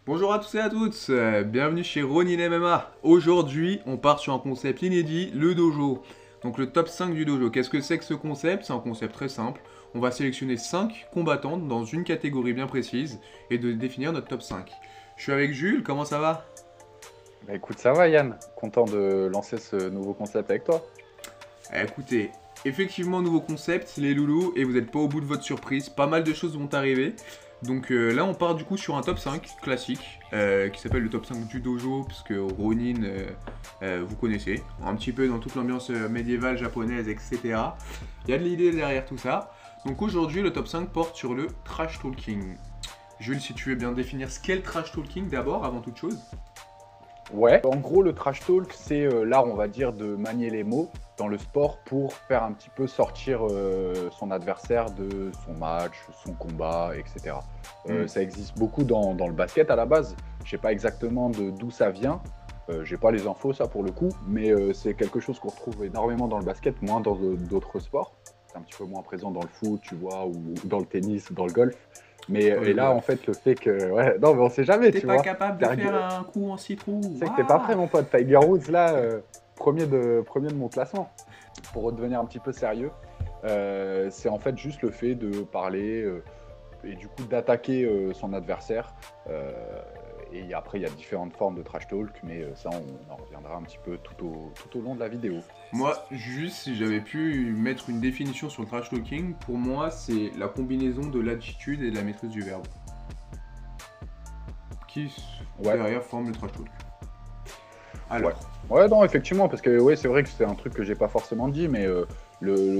Bonjour à tous et à toutes, bienvenue chez Ronin MMA. Aujourd'hui, on part sur un concept inédit, le dojo. Donc le top 5 du dojo. Qu'est-ce que c'est que ce concept? C'est un concept très simple. On va sélectionner 5 combattantes dans une catégorie bien précise et de définir notre top 5. Je suis avec Jules, comment ça va? Bah écoute, ça va Yann, content de lancer ce nouveau concept avec toi. Écoutez, effectivement nouveau concept, les loulous, et vous n'êtes pas au bout de votre surprise, pas mal de choses vont arriver. Donc là on part du coup sur un top 5 classique, qui s'appelle le top 5 du dojo, parce que Ronin, vous connaissez, un petit peu dans toute l'ambiance médiévale, japonaise, etc. Il y a de l'idée derrière tout ça. Donc aujourd'hui le top 5 porte sur le trash talking. Jules, si tu veux bien définir ce qu'est le trash talking d'abord, avant toute chose. Ouais, en gros le trash talk c'est l'art on va dire de manier les mots dans le sport pour faire un petit peu sortir son adversaire de son match, son combat, etc. Hmm. Ça existe beaucoup dans le basket à la base, je sais pas exactement d'où ça vient, j'ai pas les infos ça pour le coup, mais c'est quelque chose qu'on retrouve énormément dans le basket, moins dans d'autres sports. C'est un petit peu moins présent dans le foot, tu vois, ou dans le tennis, ou dans le golf. Mais Oh et le là, en golf. fait, le fait que. Ouais, non, mais on sait jamais, T'es tu pas vois. capable de faire un coup en citron, C'est que t'es pas waouh. prêt, mon pote. Tiger Woods, là, premier de mon classement. Pour redevenir un petit peu sérieux, c'est en fait juste le fait de parler et du coup d'attaquer son adversaire. Et après, il y a différentes formes de trash talk, mais ça, on en reviendra un petit peu tout au long de la vidéo. Moi, juste si j'avais pu mettre une définition sur le trash talking, pour moi, c'est la combinaison de l'attitude et de la maîtrise du verbe qui Ouais, derrière forme le trash talk. ouais. Alors, Ouais, non, effectivement, parce que ouais, c'est vrai que c'est un truc que j'ai pas forcément dit, mais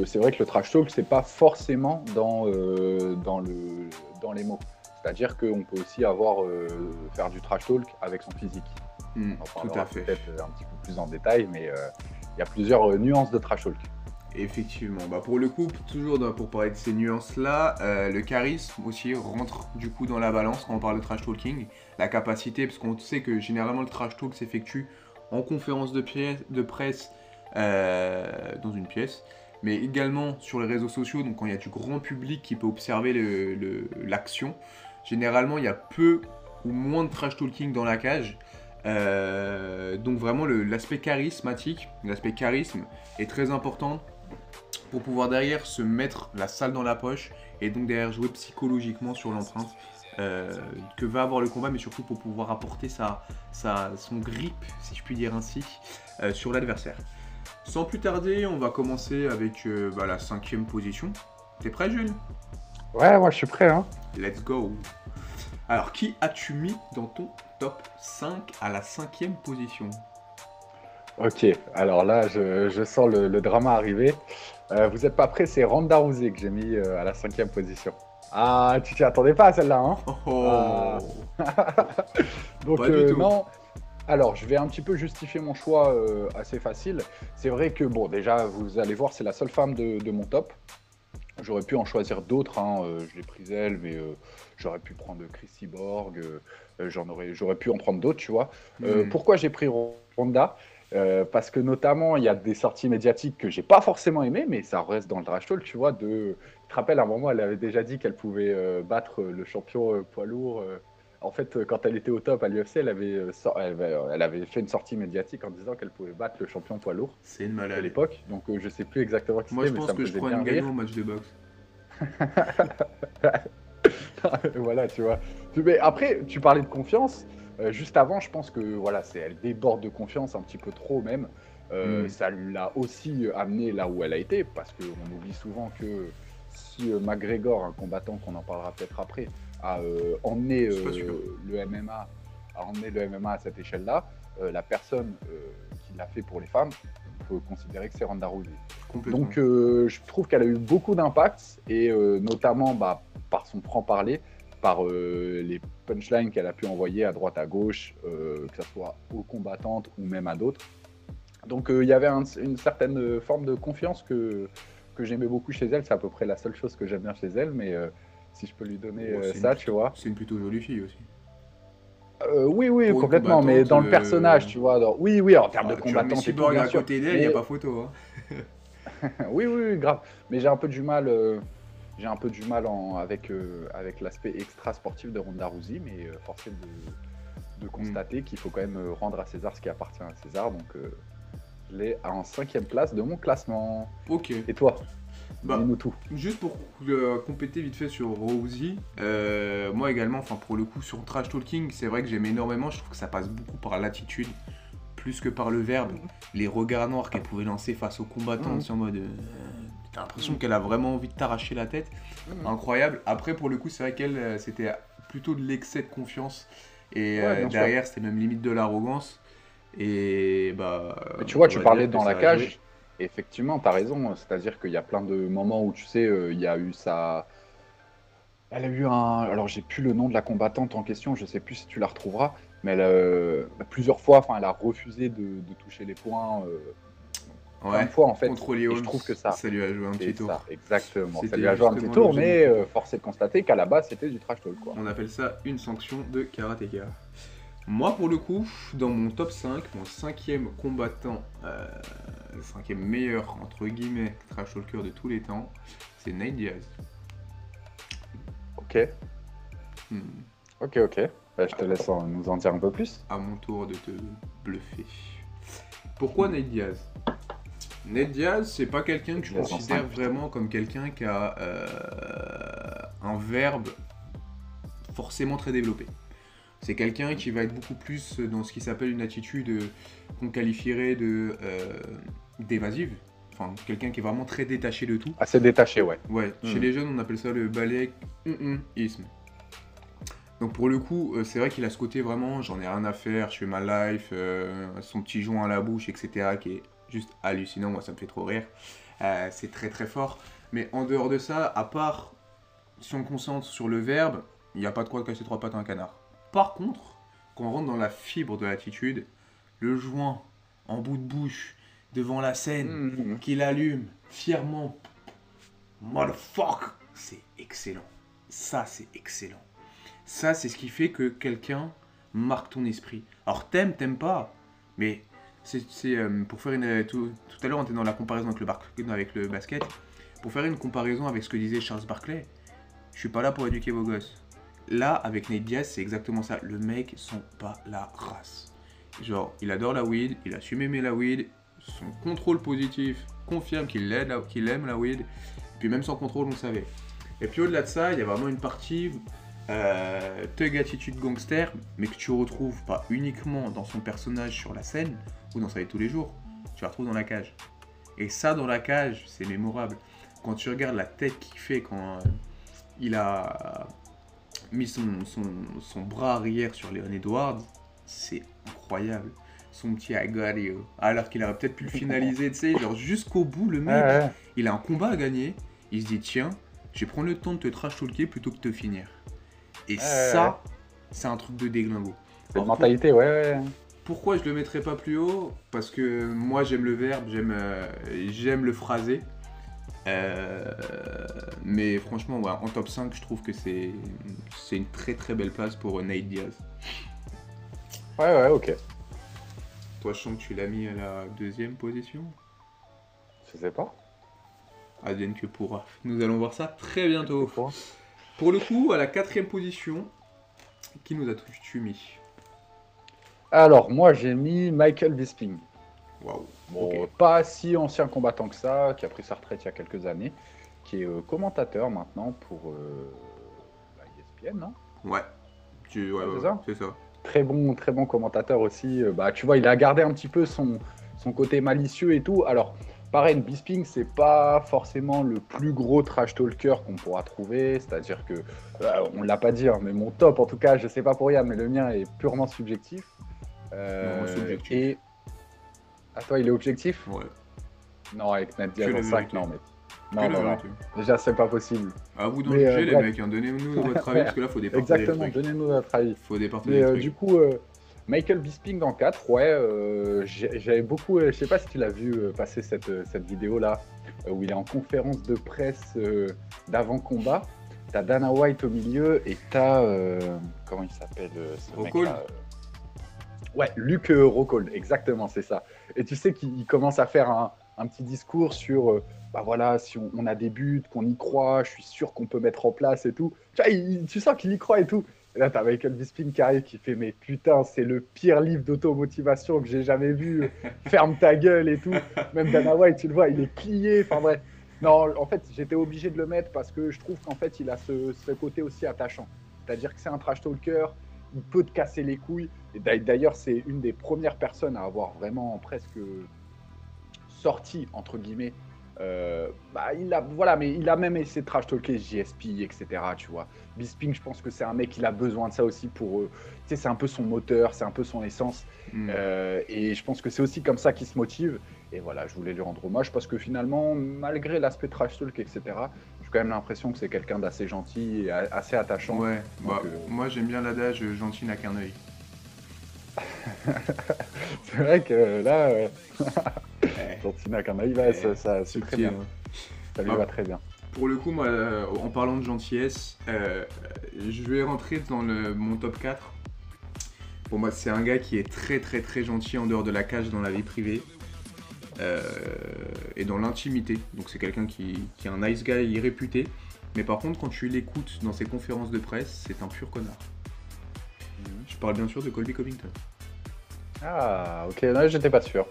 c'est vrai que le trash talk, c'est pas forcément dans les mots. C'est-à-dire qu'on peut aussi faire du trash talk avec son physique. On en tout à parlera fait. peut-être un petit peu plus en détail, mais il y a plusieurs nuances de trash talk. Effectivement. Bah pour le coup, toujours pour parler de ces nuances-là, le charisme aussi rentre du coup dans la balance quand on parle de trash talking. La capacité, parce qu'on sait que généralement le trash talk s'effectue en conférence de presse dans une pièce, mais également sur les réseaux sociaux, donc quand il y a du grand public qui peut observer l'action. Généralement, il y a peu ou moins de trash talking dans la cage. Donc vraiment l'aspect charismatique, l'aspect charisme est très important pour pouvoir derrière se mettre la salle dans la poche et donc derrière jouer psychologiquement sur l'empreinte que va avoir le combat, mais surtout pour pouvoir apporter son grip, si je puis dire ainsi, sur l'adversaire. Sans plus tarder, on va commencer avec la 5e position. T'es prêt, Jules? Ouais, moi je suis prêt, hein. Let's go. Alors, qui as-tu mis dans ton top 5 à la 5e position? Ok, alors là, je sens le drama arriver. Vous êtes pas prêts, c'est Ronda Rousey que j'ai mis à la 5e position. Ah, tu t'y attendais pas à celle-là, hein? Oh, Ah. oh. Donc Pas du tout. non. Alors, je vais un petit peu justifier mon choix assez facile. C'est vrai que, bon, déjà, vous allez voir, c'est la seule femme de mon top. J'aurais pu en choisir d'autres, hein, je l'ai prise elle, mais j'aurais pu prendre Chris Cyborg, j'aurais pu en prendre d'autres, tu vois. Hmm. Pourquoi j'ai pris Ronda? Parce que notamment, il y a des sorties médiatiques que j'ai pas forcément aimées, mais ça reste dans le trash talk, tu vois. Tu te rappelles, à un moment, elle avait déjà dit qu'elle pouvait battre le champion poids lourd. En fait, quand elle était au top à l'UFC, elle avait fait une sortie médiatique en disant qu'elle pouvait battre le champion poids lourd C'est une de malade. l'époque. Donc, je sais plus exactement qui Moi, c'était, je mais pense ça me que je faisait prends une bien gagnante rire. au match de boxe. Voilà, tu vois. Mais après, tu parlais de confiance. Juste avant, je pense que voilà, elle déborde de confiance un petit peu trop même. Hmm. Ça l'a aussi amené là où elle a été, parce qu'on oublie souvent que si McGregor, un combattant qu'on en parlera peut-être après, a emmené C'est pas sûr. le MMA, à cette échelle-là, la personne qui l'a fait pour les femmes, on peut considérer que c'est Ronda Rousey. Complètement. Donc, je trouve qu'elle a eu beaucoup d'impact, et notamment par son franc-parler, par les punchlines qu'elle a pu envoyer à droite à gauche, que ce soit aux combattantes ou même à d'autres. Donc il y avait une certaine forme de confiance que j'aimais beaucoup chez elle. C'est à peu près la seule chose que j'aime bien chez elle, mais si je peux lui donner Oh, ça, tu vois. c'est une plutôt jolie fille aussi. Oui, oui, Pour une complètement, mais combattante, dans le personnage, tu vois. Oui, oui, en termes de tu remets combattante et tout, Cyborg bien à sûr. côté d'elle, il n'y a Mais pas photo. Hein. oui, oui, oui, grave. Mais j'ai un peu du mal, avec l'aspect extra sportif de Ronda Rousey, mais force est de constater qu'il faut quand même rendre à César ce qui appartient à César. Donc, je l'ai en 5e place de mon classement. Ok. Et toi, Bah, dis-nous tout. juste pour compléter vite fait sur Rosie, moi également, enfin pour le coup sur Trash Talking, c'est vrai que j'aime énormément, je trouve que ça passe beaucoup par l'attitude, plus que par le verbe. Les regards noirs qu'elle pouvait lancer face aux combattants, c'est en mode... t'as l'impression qu'elle a vraiment envie de t'arracher la tête. Incroyable. Après pour le coup, c'est vrai qu'elle, c'était plutôt de l'excès de confiance. Et Ouais, bien sûr. derrière, c'était même limite de l'arrogance. Et bah... Mais tu vois, on tu va parlais dire que dans la ça a joué. cage. Et effectivement, tu as raison. C'est-à-dire qu'il y a plein de moments où, tu sais, il y a eu ça. Elle a eu un. Alors, j'ai plus le nom de la combattante en question. Je sais plus si tu la retrouveras. Mais elle, plusieurs fois, enfin, elle a refusé de toucher les points. Plein Ouais, de fois, en fait. contre Et Léon, je trouve que ça. ça lui a joué un petit C'est tour. ça, exactement. Ça lui C'était a joué un petit justement tour, l'objet de mon mais propos. force est de constater qu'à la base, c'était du trash talk, quoi. On appelle ça une sanction de karatéka. Moi, pour le coup, dans mon top 5, mon 5e combattant, le 5e meilleur, entre guillemets, trash talker de tous les temps, c'est Nate Diaz. Ok, Hmm. ok. Bah, je te laisse nous en dire un peu plus. À mon tour de te bluffer. Pourquoi Nate Diaz? Nate Diaz, c'est pas quelqu'un que je Diaz en considère 5, putain. vraiment comme quelqu'un qui a un verbe forcément très développé. C'est quelqu'un qui va être beaucoup plus dans ce qui s'appelle une attitude qu'on qualifierait de d'évasive. Enfin, quelqu'un qui est vraiment très détaché de tout. Assez détaché, ouais. Ouais, chez les jeunes, on appelle ça le balèque-isme. Donc pour le coup, c'est vrai qu'il a ce côté vraiment, j'en ai rien à faire, je fais ma life, son petit joint à la bouche, etc., qui est juste hallucinant, moi ça me fait trop rire. C'est très très fort. Mais en dehors de ça, à part si on concentre sur le verbe, il n'y a pas de quoi casser trois pattes à un canard. Par contre, quand on rentre dans la fibre de l'attitude, le joint en bout de bouche, devant la scène, qu'il allume fièrement, motherfuck, c'est excellent. Ça, c'est excellent. Ça, c'est ce qui fait que quelqu'un marque ton esprit. Alors, t'aimes pas, mais pour faire une... Tout à l'heure, on était dans la comparaison avec le basket. Pour faire une comparaison avec ce que disait Charles Barkley, je suis pas là pour éduquer vos gosses. Là, avec Nate Diaz, c'est exactement ça. Le mec sent pas la race. Genre, il adore la weed, il a su aimer la weed, son contrôle positif confirme qu'il aime la weed, puis même sans contrôle, on le savait. Et puis au-delà de ça, il y a vraiment une partie thug attitude gangster, mais que tu retrouves pas uniquement dans son personnage sur la scène ou dans sa vie de tous les jours, tu la retrouves dans la cage. Et ça, dans la cage, c'est mémorable. Quand tu regardes la tête qu'il fait quand il a mis son bras arrière sur Leon Edwards, c'est incroyable. Son petit I got you. Alors qu'il aurait peut-être pu le finaliser, tu sais, genre jusqu'au bout, le mec, il a un combat à gagner, il se dit tiens, je vais prendre le temps de te trash talker plutôt que de te finir. Et ça, c'est un truc de déglingo. C'est une mentalité, ouais. Pourquoi je le mettrais pas plus haut? Parce que moi j'aime le verbe, j'aime le phrasé. Mais franchement, ouais, en top 5, je trouve que c'est une très très belle place pour Nate Diaz. Ouais, ok. Toi, je sens que tu l'as mis à la 2e position. Je sais pas. Advienne que pourra. Nous allons voir ça très bientôt. Pour le coup, à la 4e position, qui nous as-tu mis? Alors, moi, j'ai mis Michael Bisping. Waouh. Bon, Okay. pas si ancien combattant que ça, qui a pris sa retraite il y a quelques années, qui est commentateur maintenant pour ESPN, non? Ouais. C'est ça. Très bon commentateur aussi. Tu vois, il a gardé un petit peu son côté malicieux et tout. Alors, pareil, Bisping, c'est pas forcément le plus gros trash talker qu'on pourra trouver. C'est-à-dire que, on l'a pas dit, hein, mais mon top, en tout cas, je sais pas pour Yann, mais le mien est purement subjectif. Non, c'est objectif. Et à toi, il est objectif? Ouais. Non, avec Nate Diaz en 5, non, mais. Non. Déjà, c'est pas possible. À vous d'en juger, les mecs, hein. Donnez-nous votre avis, parce que là, faut départager. Exactement, donnez-nous votre avis. Faut départager les trucs. Du coup, Michael Bisping dans 4, ouais, j'avais beaucoup. Je sais pas si tu l'as vu passer cette vidéo-là, où il est en conférence de presse d'avant-combat. T'as Dana White au milieu et t'as. Comment il s'appelle ce Rockhold. mec-là Ouais, Luke Rockhold, exactement, c'est ça. Et tu sais qu'il commence à faire un petit discours sur, voilà, si on a des buts, qu'on y croit, je suis sûr qu'on peut mettre en place et tout. Tu vois, tu sens qu'il y croit et tout. Et là, t'as Michael Bisping qui arrive, qui fait, mais putain, c'est le pire livre d'automotivation que j'ai jamais vu. Ferme ta gueule et tout. Même Dana White, tu le vois, il est plié. Enfin bref. Non, en fait, j'étais obligé de le mettre parce que je trouve qu'en fait, il a ce côté aussi attachant. C'est-à-dire que c'est un trash talker, il peut te casser les couilles. Et d'ailleurs, c'est une des premières personnes à avoir vraiment presque sorti, entre guillemets. Voilà, mais il a même essayé de trash talker JSP, etc. Tu vois, Bisping, je pense que c'est un mec, il a besoin de ça aussi pour, tu sais, c'est un peu son moteur, c'est un peu son essence, et je pense que c'est aussi comme ça qu'il se motive. Et voilà, je voulais lui rendre hommage parce que finalement, malgré l'aspect trash talk, etc., j'ai quand même l'impression que c'est quelqu'un d'assez gentil et assez attachant. Ouais, Donc, moi j'aime bien l'adage gentil n'a qu'un œil. c'est vrai que là, Eh, Santina Kanaïva, ça suit très subtil, bien. hein. Ça lui Ah, va très bien. pour le coup, moi, en parlant de gentillesse, je vais rentrer dans mon top 4. Pour moi, c'est un gars qui est très très très gentil en dehors de la cage, dans la vie privée euh, et dans l'intimité. Donc c'est quelqu'un qui est un nice guy réputé. Mais par contre, quand tu l'écoutes dans ses conférences de presse, c'est un pur connard. Je parle bien sûr de Colby Covington. Ah, ok, là, j'étais pas sûr.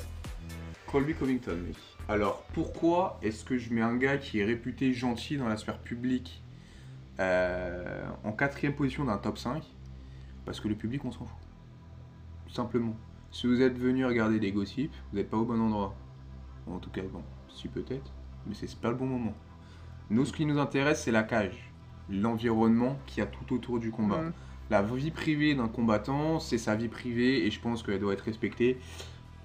Colby Covington, oui. Alors, pourquoi est-ce que je mets un gars qui est réputé gentil dans la sphère publique en quatrième position d'un top 5? Parce que le public, on s'en fout. Tout simplement. Si vous êtes venu regarder des gossips, vous n'êtes pas au bon endroit. En tout cas, bon, si peut-être, mais c'est pas le bon moment. Nous, ce qui nous intéresse, c'est la cage. L'environnement qu'il y a tout autour du combat. La vie privée d'un combattant, c'est sa vie privée et je pense qu'elle doit être respectée.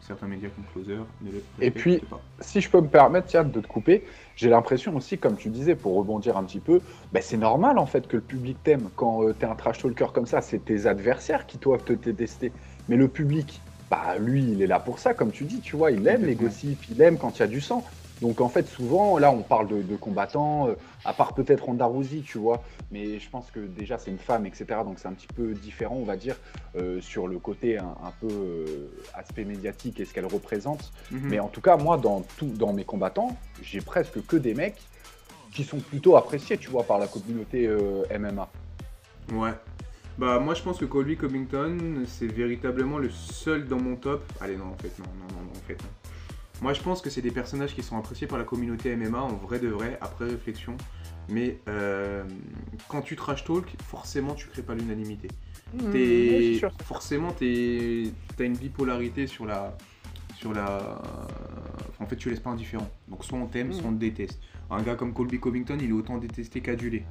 Certains médias comme Closer ne le Et puis, respectent pas. si je peux me permettre, tiens, de te couper, j'ai l'impression aussi, comme tu disais, pour rebondir un petit peu, bah, c'est normal en fait que le public t'aime. Quand t'es un trash talker comme ça, c'est tes adversaires qui doivent te détester. Mais le public, bah lui, il est là pour ça, comme tu dis, tu vois, il aime les Complètement. gossips, il aime quand il y a du sang. Donc en fait, souvent, là, on parle de combattants, à part peut-être Ronda Rousey, tu vois, mais je pense que déjà c'est une femme, etc. Donc c'est un petit peu différent, on va dire, sur le côté un peu aspect médiatique et ce qu'elle représente. Mhm. Mais en tout cas, moi, dans mes combattants, j'ai presque que des mecs qui sont plutôt appréciés, tu vois, par la communauté MMA. Ouais. Bah moi je pense que Colby Covington c'est véritablement le seul dans mon top. Allez non en fait non en fait non. Moi je pense que c'est des personnages qui sont appréciés par la communauté MMA en vrai de vrai après réflexion. Mais quand tu trash talk, forcément tu crées pas l'unanimité. Oui, c'est sûr. Forcément t'as une bipolarité en fait tu laisses pas indifférent. Donc soit on t'aime, soit on te déteste. Un gars comme Colby Covington il est autant détesté qu'adulé.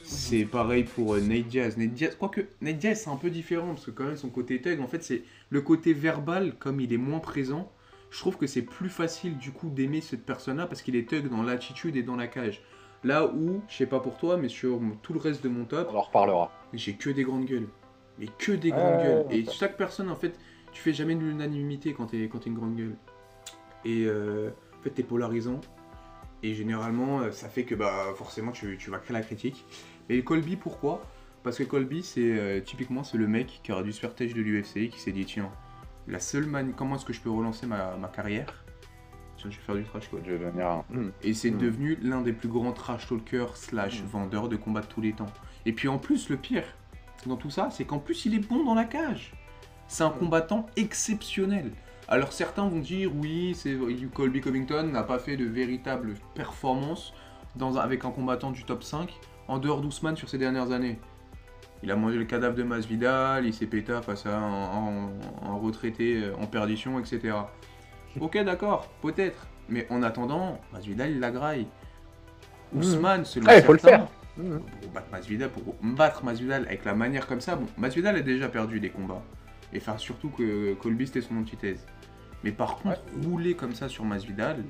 C'est pareil pour Nate Diaz. Quoique Nate Diaz c'est un peu différent parce que quand même son côté thug, en fait c'est le côté verbal comme il est moins présent. Je trouve que c'est plus facile du coup d'aimer cette personne-là parce qu'il est thug dans l'attitude et dans la cage. Là où, je sais pas pour toi, mais sur tout le reste de mon top, On en reparlera. j'ai que des grandes gueules. Mais que des grandes gueules. Et chaque personne en fait, tu fais jamais de l'unanimité quand t'es une grande gueule. Et en fait t'es polarisant. Et généralement, ça fait que bah, forcément tu vas créer la critique. Et Colby, pourquoi? Parce que Colby, typiquement c'est le mec qui aura dû se faire têche de l'UFC, qui s'est dit tiens, comment est-ce que je peux relancer ma carrière? Tiens, je vais faire du trash talk. Je vais devenir un. Et c'est devenu l'un des plus grands trash talkers / vendeurs de combat de tous les temps. Et puis en plus, le pire dans tout ça, c'est qu'en plus il est bon dans la cage. C'est un combattant exceptionnel. Alors certains vont dire oui, Colby Covington n'a pas fait de véritable performance avec un combattant du top 5 en dehors d'Ousmane sur ces dernières années. Il a mangé le cadavre de Masvidal, il s'est pété face à un retraité en perdition, etc. Ok d'accord, peut-être. Mais en attendant, Masvidal il la graille. Ousmane, selon Ah, il faut le certains, faire. pour battre Masvidal avec la manière comme ça, bon, Masvidal a déjà perdu des combats. Et enfin, surtout que Colby c'était son antithèse. Mais par contre, rouler comme ça sur Masvidal,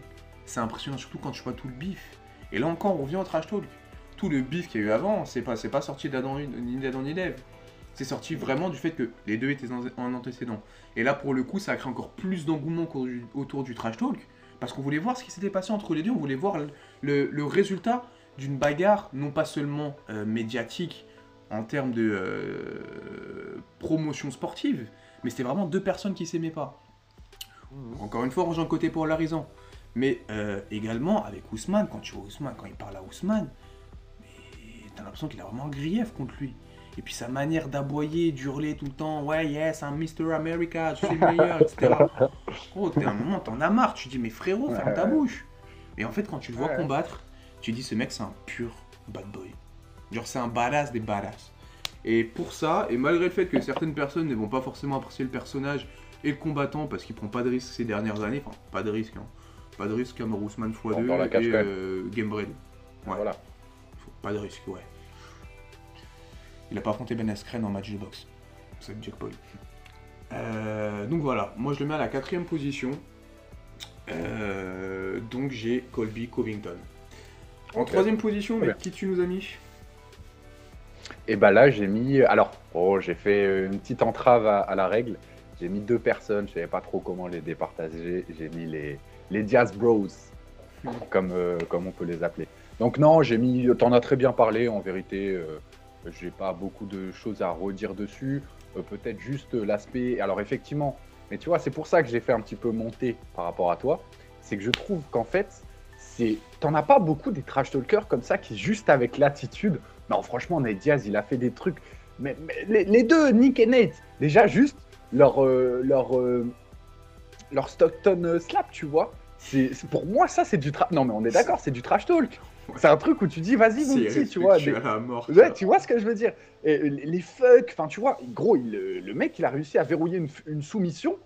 c'est impressionnant, surtout quand tu vois tout le bif. Et là encore, on revient au trash talk. Tout le bif qu'il y a eu avant, c'est pas sorti ni d'Adam ni d'Ève. C'est sorti vraiment du fait que les deux étaient en antécédent. Et là, pour le coup, ça a créé encore plus d'engouement autour du trash talk. Parce qu'on voulait voir ce qui s'était passé entre les deux, on voulait voir le résultat d'une bagarre, non pas seulement médiatique en termes de promotion sportive, mais c'était vraiment deux personnes qui s'aimaient pas. Encore une fois, on rejoint le côté polarisant. Mais également avec Ousmane, quand tu vois Ousmane, quand il parle à Ousmane, t'as l'impression qu'il a vraiment un grief contre lui. Et puis sa manière d'aboyer, d'hurler tout le temps, ouais, yes, I'm Mr. America, je suis le meilleur, etc. Gros, t'es un moment, t'en as marre. Tu dis, mais frérot, ferme ta Ouais, bouche. Et en fait, quand tu le vois ouais. combattre, tu dis, ce mec, c'est un pur bad boy. Genre, c'est un badass des badass. Et pour ça, et malgré le fait que certaines personnes ne vont pas forcément apprécier le personnage et le combattant parce qu'il prend pas de risque ces dernières années, enfin, pas de risque, hein. Pas de risque comme Rousman Dans la x2 cage et quand même. Gamebred. Ouais, Voilà. pas de risque, ouais. Il a pas affronté Ben Askren en match de boxe. C'est Jack Paul. Donc voilà, moi je le mets à la 4ème position. Donc j'ai Colby Covington. En Ok. 3ème position, Très mais bien. qui tu nous as mis? Et bah là, j'ai mis. Alors, j'ai fait une petite entrave à la règle. J'ai mis 2 personnes. Je savais pas trop comment les départager. J'ai mis les Diaz Bros, comme on peut les appeler. Donc non, j'ai mis. T'en as très bien parlé. En vérité, j'ai pas beaucoup de choses à redire dessus. Peut-être juste l'aspect. Alors effectivement, mais tu vois, c'est pour ça que j'ai fait un petit peu monter par rapport à toi. C'est que je trouve qu'en fait, t'en as pas beaucoup des trash talkers comme ça qui juste avec l'attitude. Non, franchement, Nate Diaz, il a fait des trucs. Mais les deux, Nick et Nate, déjà juste leur Stockton slap, tu vois. Pour moi, ça, c'est du trash. Non, mais on est d'accord, c'est du trash talk. Ouais. C'est un truc où tu dis, vas-y, mon C'est petit, tu vois. respectueux à la mort. Ouais, tu vois ce que je veux dire. Et les fucks, enfin, tu vois, gros, le mec, il a réussi à verrouiller une soumission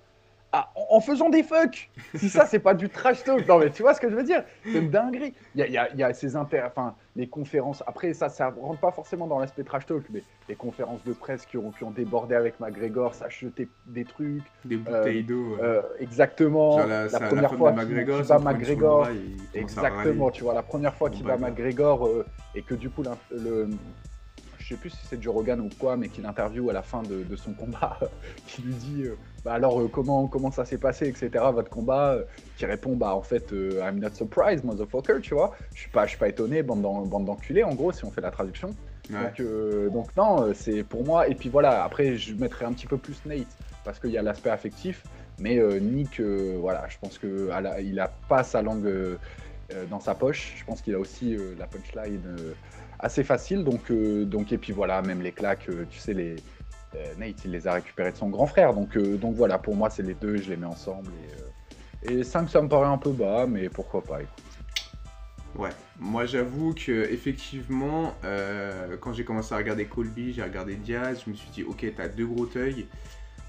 en faisant des fucks. Si ça, c'est pas du trash talk. Non, mais tu vois ce que je veux dire. C'est une dinguerie. Il y a ces enfin, les conférences. Après, ça rentre pas forcément dans l'aspect trash talk, mais les conférences de presse qui ont débordé avec McGregor, ça jetait des trucs. Des Euh, bouteilles d'eau. Genre, Genre la la première femme de fois McGregor, qu'il ça bat me prend sous le bras McGregor, et il commence à râler. exactement, tu vois, la première fois Pour qu'il bat bagarre. McGregor et que du coup, je sais plus si c'est Joe Rogan ou quoi, mais qu'il interviewe à la fin de son combat, qui lui dit bah alors comment ça s'est passé, etc. Votre combat, qui répond bah en fait I'm not surprised, motherfucker, tu vois. Je suis pas étonné, bande d'enculés, en gros, si on fait la traduction. Ouais. Donc non, c'est pour moi. Et puis voilà, après je mettrai un petit peu plus Nate parce qu'il y a l'aspect affectif, mais Nick, voilà, je pense que il a pas sa langue dans sa poche. Je pense qu'il a aussi la punchline assez facile. Donc, et puis voilà, même les claques, tu sais, Nate, il les a récupérées de son grand frère. Donc voilà, pour moi, c'est les deux, je les mets ensemble. Et 5, ça me paraît un peu bas, mais pourquoi pas, écoute. Ouais, moi j'avoue que effectivement, quand j'ai commencé à regarder Colby, j'ai regardé Diaz, je me suis dit ok, t'as deux gros œils.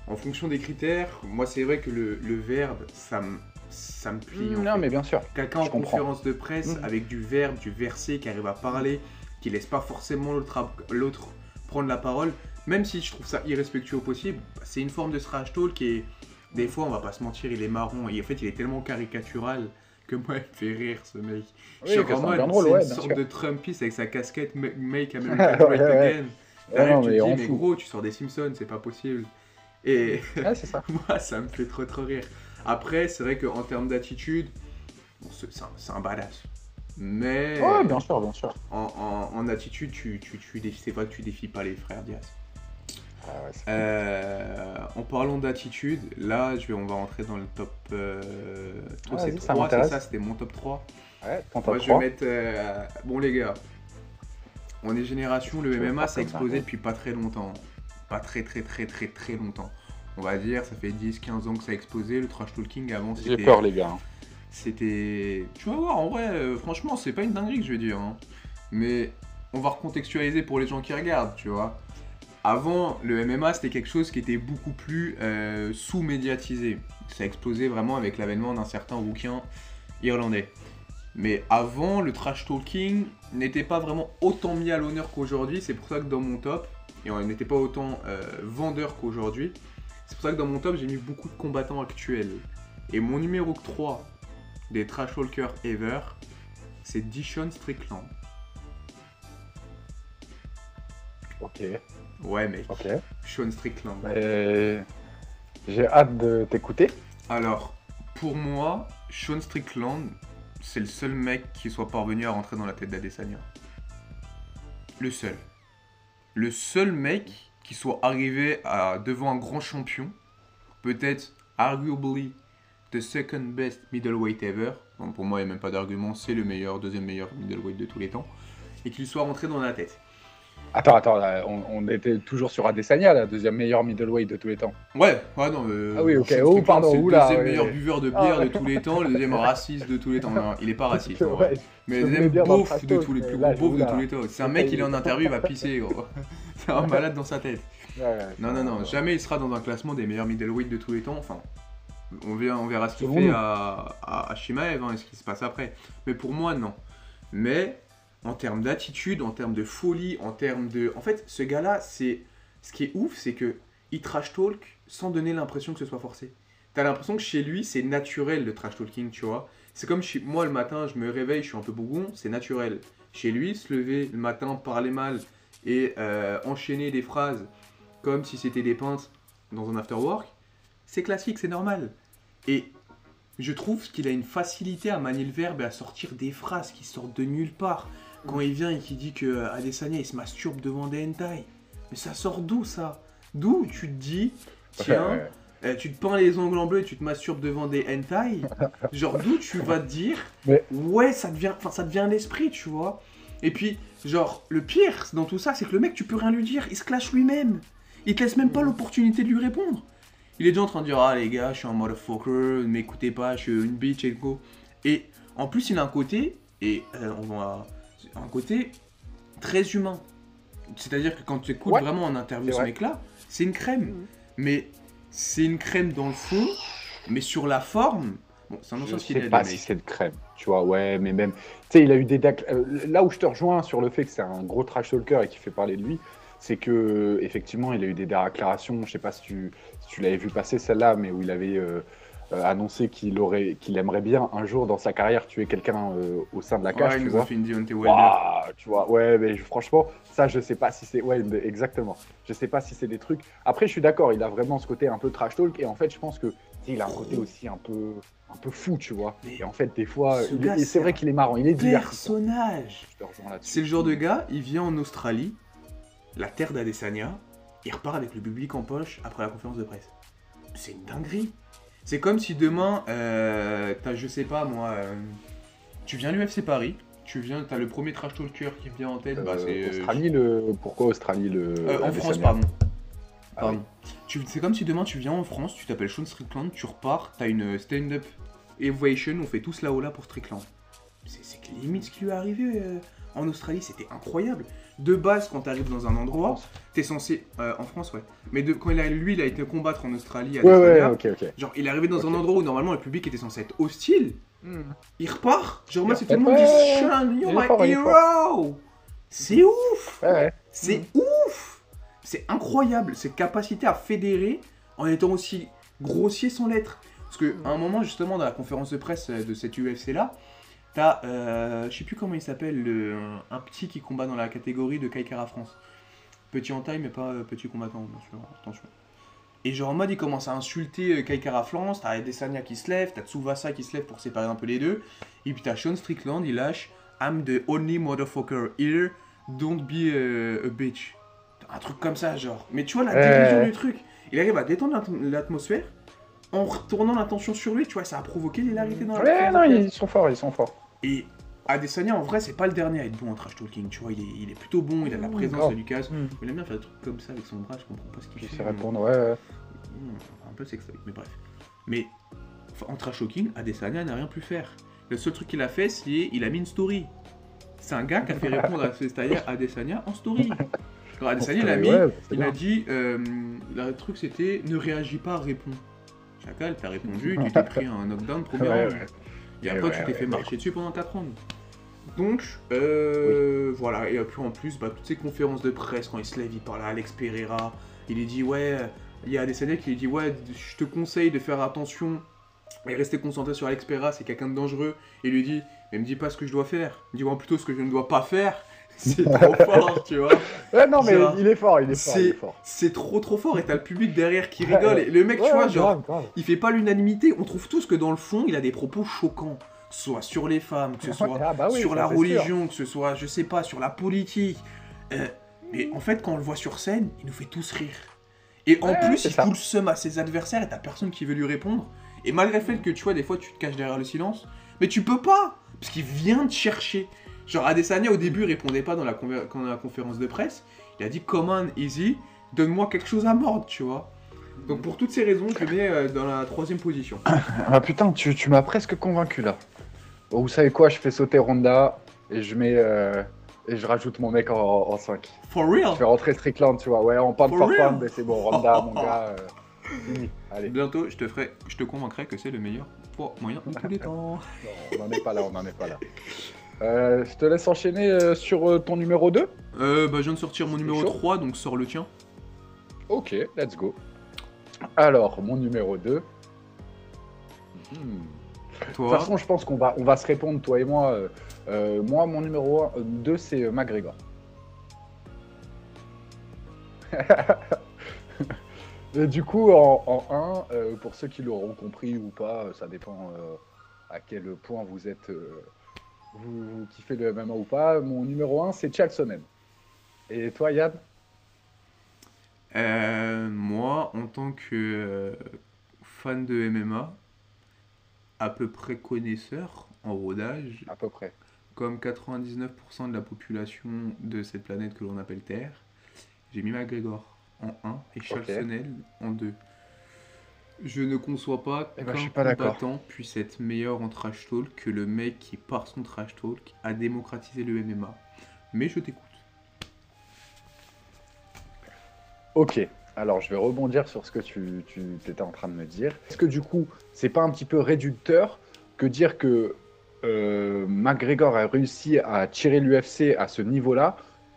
En fonction des critères, moi c'est vrai que le verbe, ça me plie en Non, fait. mais bien sûr, Quelqu'un en je comprends. conférence de presse avec du verbe, du verset, qui arrive à parler, qui laisse pas forcément l'autre prendre la parole, même si je trouve ça irrespectueux au possible, c'est une forme de trash talk et des fois on va pas se mentir, il est marrant et en fait il est tellement caricatural que moi il me fait rire ce mec. Oui, que c'est bien Sherman, drôle, c'est une ouais, bien sorte sûr. de Trumpiste avec sa casquette Make America Ouais, Great ouais. Again. Ouais, T'arrives, non, tu te mais dis on mais fout. gros tu sors des Simpsons, c'est pas possible. Et Ouais, c'est ça. moi ça me fait trop rire. Après c'est vrai qu'en termes d'attitude, bon, c'est un badass. Ouais, Mais bien sûr, bien sûr. en attitude, c'est pas que tu défies pas les frères Diaz. Ah ouais, c'est compliqué. En parlant d'attitude, là on va rentrer dans le top. Toi c'est Vas-y, ça 3, c'est ça, m'intéresse. c'était mon top 3. Ouais, ton Moi top je vais 3. mettre. Bon les gars, on est génération, le Tu veux MMA faire ça a comme ça, explosé ouais. depuis pas très longtemps. Pas très longtemps. On va dire, ça fait 10-15 ans que ça a explosé. Le trash talking avant J'ai peur, les gars. c'était. Tu vas voir, en vrai, franchement, c'est pas une dinguerie que je vais dire. Hein. Mais on va recontextualiser pour les gens qui regardent, tu vois. Avant, le MMA, c'était quelque chose qui était beaucoup plus sous-médiatisé. Ça a explosé vraiment avec l'avènement d'un certain rouquin irlandais. Mais avant, le trash talking n'était pas vraiment autant mis à l'honneur qu'aujourd'hui. C'est pour ça que dans mon top, et on n'était pas autant vendeur qu'aujourd'hui, c'est pour ça que dans mon top, j'ai mis beaucoup de combattants actuels. Et mon numéro 3 des trash talkers ever, c'est Dishon Strickland. Ok, Ouais mec, ok. Sean Strickland. J'ai hâte de t'écouter. Alors, pour moi, Sean Strickland, c'est le seul mec qui soit parvenu à rentrer dans la tête d'Adesanya. Le seul. Le seul mec qui soit arrivé devant un grand champion, peut-être arguably the second best middleweight ever. Bon, pour moi, il n'y a même pas d'argument, c'est le meilleur, deuxième meilleur middleweight de tous les temps. Et qu'il soit rentré dans la tête. Attends, là, on était toujours sur Adesanya, la deuxième meilleure middleweight de tous les temps. Ouais, non, Ah oui, ok. Sean Oh, Strickland, pardon, c'est le oula. deuxième Ouais, meilleur ouais. buveur de Ah, bière de ouais. tous les temps, le deuxième raciste de tous les temps. Non, il est pas raciste, en Ouais, vrai. Mais je le voulais deuxième dire dans le beauf trash de talk, tous les mais plus là, gros beaufs de oula. tous les temps. C'est un Faut mec, pas il est en y- interview, il va pisser, gros. C'est un malade dans sa tête. Ouais, Non, jamais il sera dans un classement des meilleurs middleweight de tous les temps. Enfin, on verra ce qu'il Selon fait nous. à Shimaev et ce qui se passe après. Mais pour moi, non. Mais en termes d'attitude, en termes de folie, en termes de... En fait, ce gars-là, c'est... Ce qui est ouf, c'est que il trash talk sans donner l'impression que ce soit forcé. T'as l'impression que chez lui, c'est naturel le trash talking, tu vois. C'est comme chez moi le matin, je me réveille, je suis un peu bougon, c'est naturel. Chez lui, se lever le matin, parler mal et enchaîner des phrases comme si c'était des pinces dans un after work, c'est classique, c'est normal. Et je trouve qu'il a une facilité à manier le verbe et à sortir des phrases qui sortent de nulle part. Quand il vient et qu'il dit que Adesanya il se masturbe devant des hentai. Mais ça sort d'où ça? D'où tu te dis, tiens, tu te peins les ongles en bleu et tu te masturbes devant des hentai? Genre d'où tu vas te dire, Mais- ouais, ça devient l'esprit, tu vois. Et puis, genre, le pire dans tout ça, c'est que le mec, tu peux rien lui dire, il se clash lui-même. Il te laisse même pas l'opportunité de lui répondre. Il est déjà en train de dire, ah les gars, je suis un motherfucker, ne m'écoutez pas, je suis une bitch et go. Et en plus, il a un côté, un côté très humain. C'est-à-dire que quand tu écoutes Ouais, vraiment en interview c'est ce vrai. mec-là, c'est une crème. Mais c'est une crème dans le fond, mais sur la forme, bon, c'est un Je ancien sais skinhead, pas le si mec. c'est de crème, tu vois, ouais, mais même, tu sais, il a eu des là où je te rejoins sur le fait que c'est un gros trash talker et qui fait parler de lui, c'est que effectivement, il a eu des déclarations, je sais pas si tu l'avais vu passer celle-là, mais où il avait annoncé qu'il aimerait bien un jour dans sa carrière tuer quelqu'un au sein de la cage, Ouais, il tu nous a vois. fait une Deontay Wilder. Waouh, tu vois, ouais, mais franchement, ça, je sais pas si c'est. Ouais, mais exactement. Je sais pas si c'est des trucs. Après, je suis d'accord, il a vraiment ce côté un peu trash talk, et en fait, je pense que tu sais, il a un côté aussi un peu fou, tu vois. Mais Et en fait, des fois, ce gars, et c'est c'est vrai un qu'il est marrant, il est divertissant. personnage. Je te rejoins là-dessus. C'est le genre de gars, il vient en Australie, la terre d'Adesanya, il repart avec le public en poche après la conférence de presse. C'est une dinguerie. C'est comme si demain, t'as, je sais pas moi, tu viens à l'UFC Paris, t'as le premier trash talker qui vient en tête, c'est... Australie, pourquoi Australie en Adesanya France, pardon. Ah Pardon. C'est comme si demain tu viens en France, tu t'appelles Sean Strickland, tu repars, t'as une stand-up ovation, on fait tous là-haut là pour Strickland. C'est que limite ce qui lui est arrivé en Australie, c'était incroyable. De base, quand t'arrives dans un endroit, France. t'es censé... en France, ouais. Mais quand lui, il a été combattre en Australie à Ouais, ouais, Adesanya, ok. genre il est arrivé dans un Ok. endroit où normalement le public était censé être hostile, il repart, genre moi c'est tout le Ouais, monde dit ouais, Sean, il you're est my fort, il est hero. C'est ouf. Ouais. C'est ouf. C'est incroyable, cette capacité à fédérer en étant aussi grossier sans l'être. Parce qu'à un moment, justement, dans la conférence de presse de cette UFC-là, t'as, je sais plus comment il s'appelle, un petit qui combat dans la catégorie de Kai Kara France. Petit en taille, mais pas petit combattant, bien sûr, attention. Et genre en mode, il commence à insulter Kai Kara France, t'as Adesanya qui se lève, t'as Tsubasa qui se lève pour séparer un peu les deux, et puis t'as Sean Strickland, il lâche « I'm the only motherfucker here, don't be a bitch ». Un truc comme ça, genre. Mais tu vois la dérision du truc. Il arrive à détendre l'atmosphère en retournant l'attention sur lui, tu vois, ça a provoqué l'hilarité dans la Ouais, conférence non, de presse. ils sont forts, ils sont forts. Et Adesanya, en vrai, c'est pas le dernier à être bon en trash talking, tu vois, il est plutôt bon, il a de la présence, grave. de Lucas. Il aime bien faire des trucs comme ça avec son bras, je comprends pas ce qu'il Je fait. sais répondre, ouais. Un peu sextoy, mais bref. Mais en trash talking, Adesanya n'a rien pu faire. Le seul truc qu'il a fait, c'est il a mis une story. C'est un gars qui a fait répondre à Adesanya en story. Alors Adesanya, il a mis, il a dit, le truc c'était ne réagis pas, réponds. Chacal, t'as répondu, tu t'es pris un knockdown premier round. Et après, tu t'es fait marcher dessus pendant 4 rounds. Donc, voilà. Et puis en plus, toutes ces conférences de presse, quand il se lève, il parle à Alex Pereira. Il lui dit, ouais, il y a Adesanya qui lui dit, ouais, je te conseille de faire attention et rester concentré sur Alex Pereira, c'est quelqu'un de dangereux. Et il lui dit, mais me dis pas ce que je dois faire, dis-moi plutôt ce que je ne dois pas faire. C'est trop fort, tu vois. Ouais, non, mais Genre, il est fort, il est fort. C'est trop fort et t'as le public derrière qui rigole. Et le mec, tu vois, genre, il fait pas l'unanimité. On trouve tous que dans le fond, il a des propos choquants. Que ce soit sur les femmes, que ce soit sur la religion, que ce soit, je sais pas, sur la politique. Mais en fait, quand on le voit sur scène, il nous fait tous rire. Et en plus, il fout le seum à ses adversaires et t'as personne qui veut lui répondre. Et malgré le fait que, tu vois, des fois, tu te caches derrière le silence, mais tu peux pas, parce qu'il vient te chercher. Genre Adesanya au début il répondait pas dans la conférence de presse. Il a dit come on easy, donne-moi quelque chose à mordre, tu vois. Donc pour toutes ces raisons, je le mets dans la 3e position. Ah putain, tu m'as presque convaincu là. Bon, vous savez quoi, je fais sauter Ronda et je mets et je rajoute mon mec en 5. For real? Je fais rentrer Strickland, tu vois. Ouais, on parle For for real? fun, mais c'est bon, Ronda, mon gars, fini. Allez. Bientôt, je te convaincrai que c'est le meilleur poids moyen de tous les temps. Non, on n'en est pas là, on n'en est pas là. Je te laisse enchaîner sur ton numéro 2. Je viens de sortir mon numéro chaud. 3, donc sors le tien. Ok, let's go. Alors, mon numéro 2. De toute façon, je pense qu'on va se répondre, toi et moi. Moi, mon numéro 2, c'est McGregor. Et du coup, en 1, pour ceux qui l'auront compris ou pas, ça dépend à quel point vous êtes, vous kiffez le MMA ou pas. Mon numéro 1, c'est Chael Sonnen. Et toi, Yann? Moi, en tant que fan de MMA, à peu près connaisseur en rodage, À peu près. comme 99% de la population de cette planète que l'on appelle Terre, j'ai mis McGregor en 1 et Chael Sonnen en 2. Je ne conçois pas je qu'un suis pas d'accord. combattant puisse être meilleur en trash talk que le mec qui, par son trash talk, a démocratisé le MMA. Mais je t'écoute. Ok, alors je vais rebondir sur ce que tu étais en train de me dire. Est-ce que du coup, c'est pas un petit peu réducteur que dire que McGregor a réussi à tirer l'UFC à ce niveau-là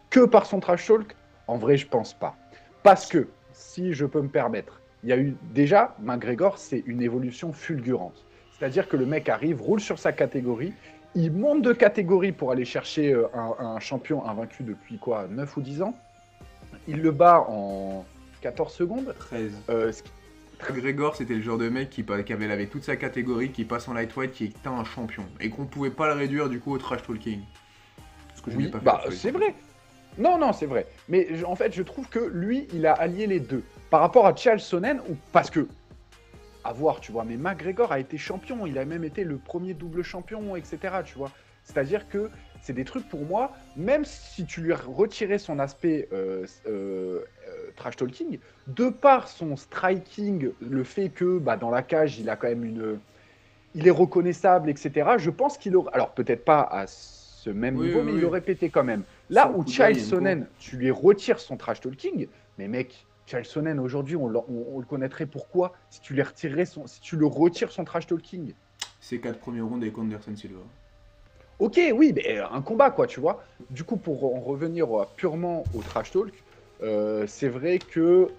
que par son trash talk? En vrai, je pense pas. Parce que, si je peux me permettre, il y a eu déjà, McGregor, c'est une évolution fulgurante. C'est-à-dire que le mec arrive, roule sur sa catégorie, il monte de catégorie pour aller chercher un champion invaincu depuis quoi, 9 ou 10 ans. Il le bat en 14 secondes. 13. McGregor, c'était le genre de mec qui avait lavé toute sa catégorie, qui passe en lightweight, qui était un champion. Et qu'on pouvait pas le réduire du coup au trash talking. Ce que je n'ai pas fait. C'est vrai. Non, c'est vrai. Mais en fait, je trouve que lui, il a allié les deux. Par rapport à Chael Sonnen, parce que, à voir, tu vois, mais McGregor a été champion, il a même été le premier double champion, etc., tu vois. C'est-à-dire que c'est des trucs pour moi, même si tu lui retirais son aspect trash talking, de par son striking, le fait que dans la cage, il a quand même il est reconnaissable, etc., je pense qu'il aurait... Alors, peut-être pas à ce même niveau, mais il aurait pété quand même. Là où Chael Sonnen, tu lui retires son trash talking, mais mec, Chael Sonnen, aujourd'hui, on le connaîtrait pourquoi si tu le retires son trash talking. Ses 4 premiers rounds avec Anderson Silva. Ok, oui, mais un combat, quoi, tu vois. Du coup, pour en revenir purement au trash talk, c'est vrai que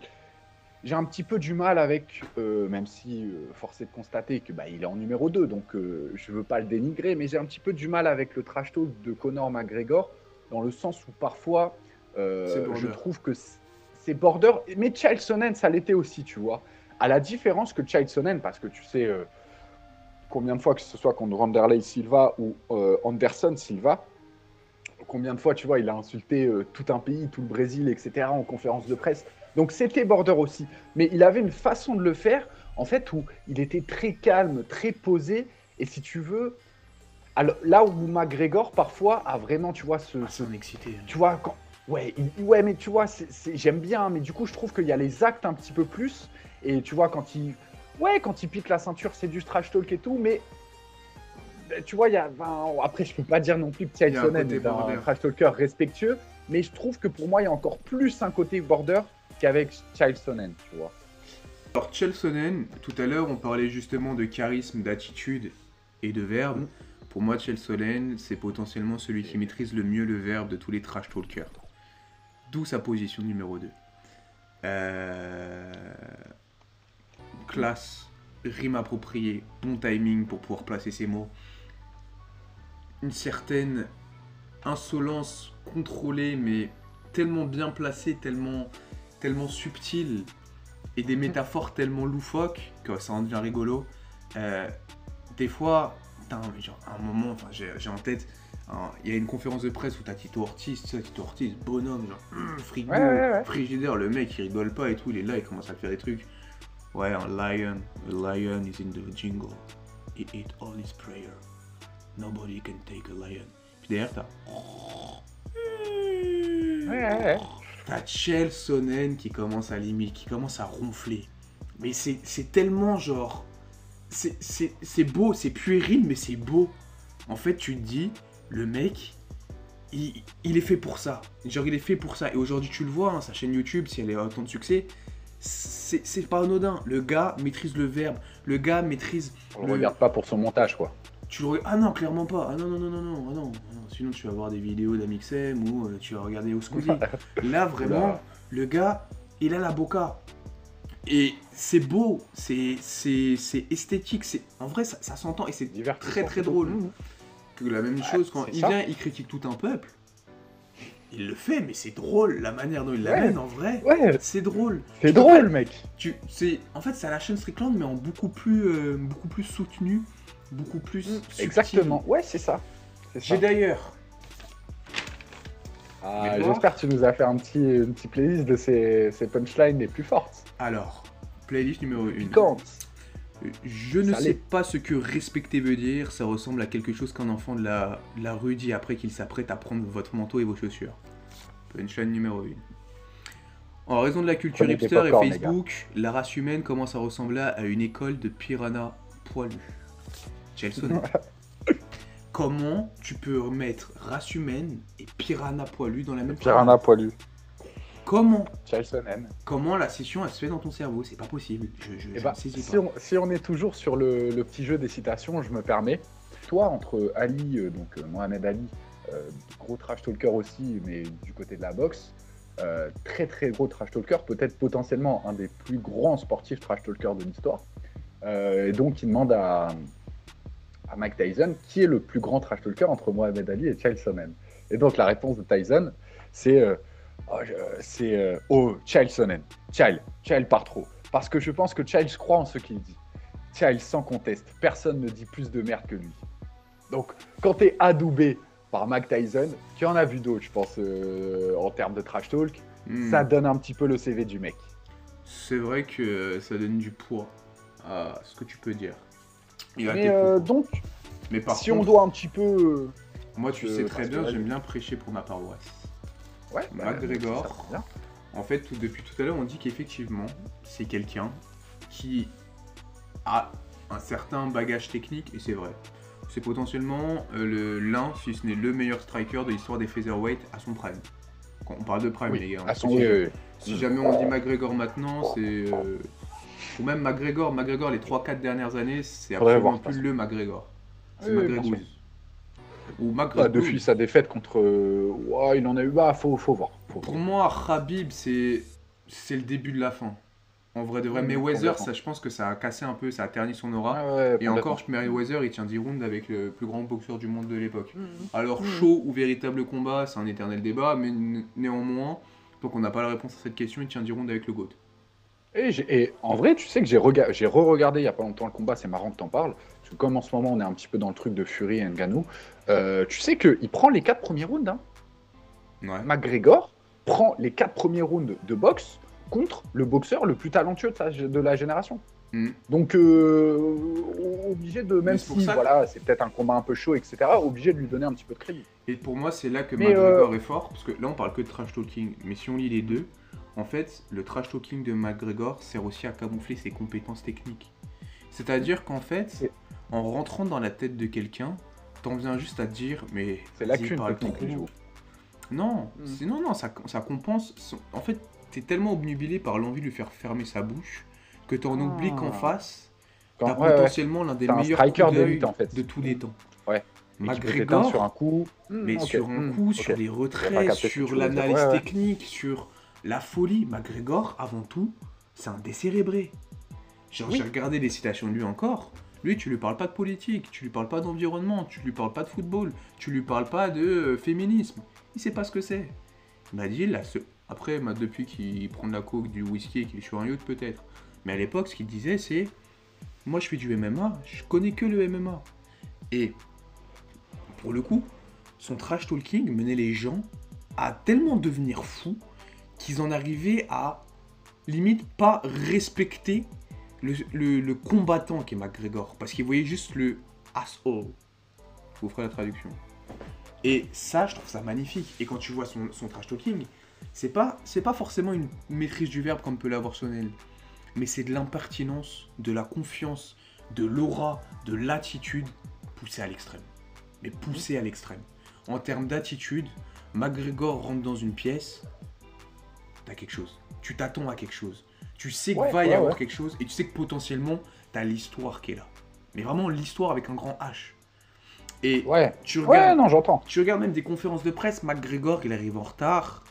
j'ai un petit peu du mal avec, même si force est de constater que il est en numéro 2, donc je veux pas le dénigrer, mais j'ai un petit peu du mal avec le trash talk de Conor McGregor, dans le sens où parfois, je trouve que c'est border, mais Chael Sonnen, ça l'était aussi, tu vois. À la différence que Chael Sonnen, parce que tu sais combien de fois, que ce soit contre Wanderlei Silva ou Anderson Silva, combien de fois, tu vois, il a insulté tout un pays, tout le Brésil, etc., en conférence de presse. Donc c'était border aussi. Mais il avait une façon de le faire, en fait, où il était très calme, très posé. Et si tu veux, alors, là où McGregor, parfois, a vraiment, tu vois, c'est excité. Tu vois, quand... Ouais, mais tu vois, j'aime bien, mais du coup, je trouve qu'il y a les actes un petit peu plus. Et tu vois, quand il pique la ceinture, c'est du trash talk et tout, mais tu vois, après, je peux pas dire non plus que Chael Sonnen est un trash talker respectueux, mais je trouve que pour moi, il y a encore plus un côté border qu'avec Chael Sonnen, tu vois. Alors, Chael Sonnen, tout à l'heure, on parlait justement de charisme, d'attitude et de verbe. Pour moi, Chael Sonnen, c'est potentiellement celui qui maîtrise le mieux le verbe de tous les trash talkers. D'où sa position numéro 2. Classe, rime appropriée, bon timing pour pouvoir placer ses mots. Une certaine insolence contrôlée, mais tellement bien placée, tellement subtile, et des métaphores tellement loufoques que ça en devient rigolo. Des fois, genre, à un moment, j'ai en tête, il y a une conférence de presse où t'as Tito Ortiz, bonhomme, genre, frigo, frigidaire, le mec il rigole pas et tout, il est là, il commence à faire des trucs. Ouais, a lion is in the jungle, he ate all his prayer. Nobody can take a lion Puis derrière, t'as... Ouais. T'as Chael Sonnen qui commence à limite, qui commence à ronfler. Mais c'est tellement genre... C'est beau, c'est puéril, mais c'est beau. En fait, tu te dis, le mec, il est fait pour ça. Genre, il est fait pour ça. Et aujourd'hui, tu le vois, hein, sa chaîne YouTube, si elle a autant de succès, c'est pas anodin. Le gars maîtrise le verbe. Le gars maîtrise... On le regarde pas pour son montage, quoi. Tu le regardes... Ah non, clairement pas. Ah non, non, non, non, non, ah non. Sinon, tu vas voir des vidéos d'Amixem ou tu vas regarder Oscouzi. Là, vraiment, le gars, il a la boca. Et c'est beau, c'est esthétique, en vrai ça s'entend et c'est très très drôle. Que la même chose quand il vient, il critique tout un peuple. Il le fait, mais c'est drôle, la manière dont il l'amène en vrai. Ouais. C'est drôle. C'est drôle, mec. En fait, c'est à la chaîne Strickland, mais en beaucoup plus soutenu, beaucoup plus subtil. Exactement, ouais, c'est ça. J'ai d'ailleurs... j'espère que tu nous as fait une petite playlist de ces punchlines les plus fortes. Alors, playlist numéro 1. Piquante. Je ne sais pas ce que respecter veut dire, ça ressemble à quelque chose qu'un enfant de la rue dit après qu'il s'apprête à prendre votre manteau et vos chaussures. Punchline numéro 1. En raison de la culture hipster et Facebook, la race humaine commence à ressembler à une école de piranhas poilus. Chelsea. Comment tu peux remettre race humaine et piranha poilu dans la même piranha poilu. Comment Comment la scission elle se fait dans ton cerveau? C'est pas possible. Si on est toujours sur le petit jeu des citations, je me permets. Toi, entre Ali, Mohamed Ali, gros trash talker aussi, mais du côté de la boxe, très très gros trash talker, peut-être potentiellement un des plus grands sportifs trash talkers de l'histoire. Et donc il demande à Mike Tyson qui est le plus grand trash talker entre Mohamed Ali et Chael Sonnen. Et donc la réponse de Tyson, c'est Chael Sonnen. Chael part trop. Parce que je pense que Chael croit en ce qu'il dit. Chael sans conteste. Personne ne dit plus de merde que lui. Donc quand t'es adoubé par Mike Tyson, qui en a vu d'autres, je pense, en termes de trash talk, ça donne un petit peu le CV du mec. C'est vrai que ça donne du poids à ce que tu peux dire. Donc, mais par si contre, on doit un petit peu... Moi, tu sais très bien, j'aime bien prêcher pour ma paroisse. Ouais, McGregor, en fait, depuis tout à l'heure, on dit qu'effectivement, c'est quelqu'un qui a un certain bagage technique, et c'est vrai. C'est potentiellement l'un, si ce n'est le meilleur striker de l'histoire des featherweight à son prime. Quand on parle de prime, les gars. Si jamais on dit McGregor maintenant, c'est... Ou même McGregor, les 3-4 dernières années, c'est absolument plus le McGregor. C'est McGregor. Ou McGregor. Depuis sa défaite contre... il en a eu... faut voir. Pour moi, Khabib, c'est le début de la fin. En vrai de vrai. Mayweather, ça, je pense que ça a cassé un peu, ça a terni son aura. Et encore, Mayweather, il tient 10 rounds avec le plus grand boxeur du monde de l'époque. Alors, chaud ou véritable combat, c'est un éternel débat, mais néanmoins, tant qu'on n'a pas la réponse à cette question, il tient 10 rounds avec le GOAT. Et en vrai, tu sais que j'ai re-regardé il n'y a pas longtemps le combat, c'est marrant que t'en parles, parce que comme en ce moment on est un petit peu dans le truc de Fury et Ngannou, tu sais qu'il prend les 4 premiers rounds. Hein. Ouais. McGregor prend les 4 premiers rounds de boxe contre le boxeur le plus talentueux de la génération. Donc, obligé de, même si voilà, c'est peut-être un combat un peu chaud, etc., obligé de lui donner un petit peu de crédit. Et pour moi, c'est là que McGregor est fort, parce que là on parle que de trash talking, mais si on lit les deux, en fait, le trash talking de McGregor sert aussi à camoufler ses compétences techniques. C'est-à-dire qu'en fait, en rentrant dans la tête de quelqu'un, t'en viens juste à te dire, mais c'est là que tu parles trop. Non, ça compense. En fait, t'es tellement obnubilé par l'envie de lui faire fermer sa bouche que t'en oublies qu'en face, t'as potentiellement l'un des meilleurs coups d'œil en fait. De tous les temps. Ouais. McGregor, sur un coup, sur les retraits, sur l'analyse technique, sur la folie. McGregor, avant tout, c'est un décérébré. J'ai regardé des citations de lui encore. Lui, tu lui parles pas de politique, tu lui parles pas d'environnement, tu lui parles pas de football, tu lui parles pas de féminisme. Il sait pas ce que c'est. Il m'a dit, après, depuis qu'il prend de la coke, du whisky et qu'il est sur un yacht, peut-être. Mais à l'époque, ce qu'il disait, c'est moi, je fais du MMA, je connais que le MMA. Et pour le coup, son trash talking menait les gens à tellement devenir fous qu'ils en arrivaient à limite pas respecter le combattant qui est McGregor. Parce qu'ils voyaient juste le asshole. Je vous ferai la traduction. Et ça, je trouve ça magnifique. Et quand tu vois son trash talking, c'est pas forcément une maîtrise du verbe comme peut l'avoir Sonel, mais c'est de l'impertinence, de la confiance, de l'aura, de l'attitude poussée à l'extrême. Mais poussée à l'extrême. En termes d'attitude, McGregor rentre dans une pièce, t'as quelque chose. Tu t'attends à quelque chose. Tu sais qu'il va y avoir quelque chose et tu sais que potentiellement, t'as l'histoire qui est là. Mais vraiment l'histoire avec un grand H. Et tu regardes, non, j'entends. Tu regardes même des conférences de presse, McGregor, il arrive en retard.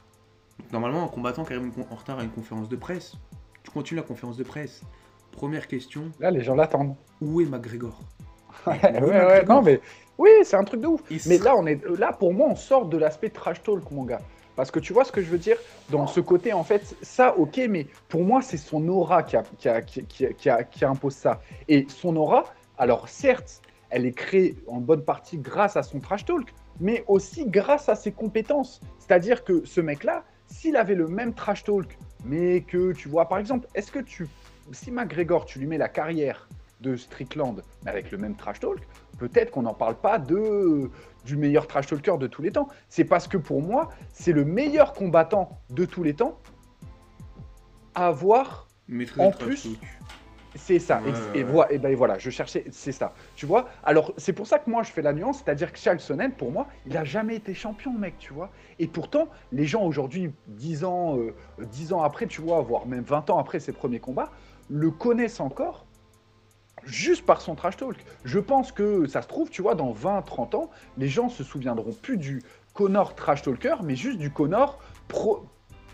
Donc, normalement, un combattant qui arrive en retard à une conférence de presse, tu continues la conférence de presse. Première question. Là, les gens l'attendent. Où est McGregor? Non, mais oui, c'est un truc de ouf. Mais là, pour moi, on sort de l'aspect trash talk, mon gars. Parce que tu vois ce que je veux dire dans ce côté, en fait, ça, ok, mais pour moi, c'est son aura qui impose ça. Et son aura, alors certes, elle est créée en bonne partie grâce à son trash talk, mais aussi grâce à ses compétences. C'est-à-dire que ce mec-là, s'il avait le même trash talk, mais que tu vois, par exemple, si McGregor, tu lui mets la carrière de Strickland, mais avec le même trash talk, peut-être qu'on n'en parle pas du meilleur trash talker de tous les temps. C'est parce que pour moi, c'est le meilleur combattant de tous les temps à avoir en plus. C'est ça. Et ben voilà, je cherchais, c'est ça. Tu vois? Alors, c'est pour ça que moi, je fais la nuance, c'est-à-dire que Chael Sonnen, pour moi, il n'a jamais été champion, mec, tu vois? Et pourtant, les gens aujourd'hui, 10 ans après, tu vois, voire même 20 ans après ses premiers combats, le connaissent encore juste par son trash talk. Je pense que ça se trouve, tu vois, dans 20-30 ans, les gens se souviendront plus du Conor trash talker, mais juste du Conor